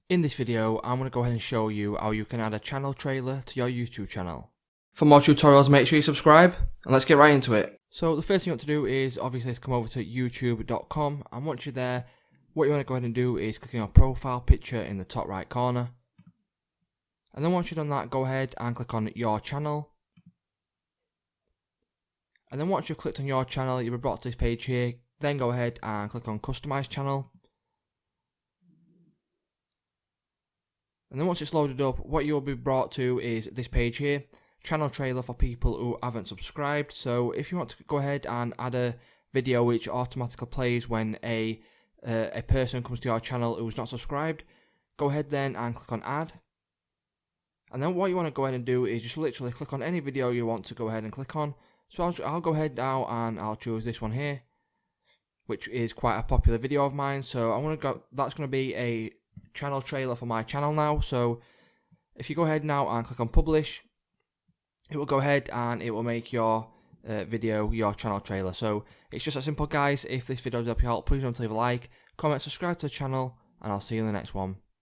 In this video, I'm going to go ahead and show you how you can add a channel trailer to your YouTube channel. For more tutorials, make sure you subscribe, and let's get right into it. So the first thing you want to do is obviously come over to youtube.com, and once you're there, what you want to go ahead and do is click on your profile picture in the top right corner. And then once you've done that, go ahead and click on your channel. And then once you've clicked on your channel, you'll be brought to this page here. Then go ahead and click on customize channel. And then once it's loaded up, what you'll be brought to is this page here, channel trailer for people who haven't subscribed. So if you want to go ahead and add a video which automatically plays when a person comes to your channel who's not subscribed, go ahead then and click on add. And then what you want to go ahead and do is just literally click on any video you want to go ahead and click on. So I'll go ahead now and I'll choose this one here, which is quite a popular video of mine. So that's going to be a channel trailer for my channel now. So if you go ahead now and click on publish, it will go ahead and it will make your video your channel trailer. So it's just that simple, guys. If this video does help you out, please don't leave a like, comment, subscribe to the channel, and I'll see you in the next one.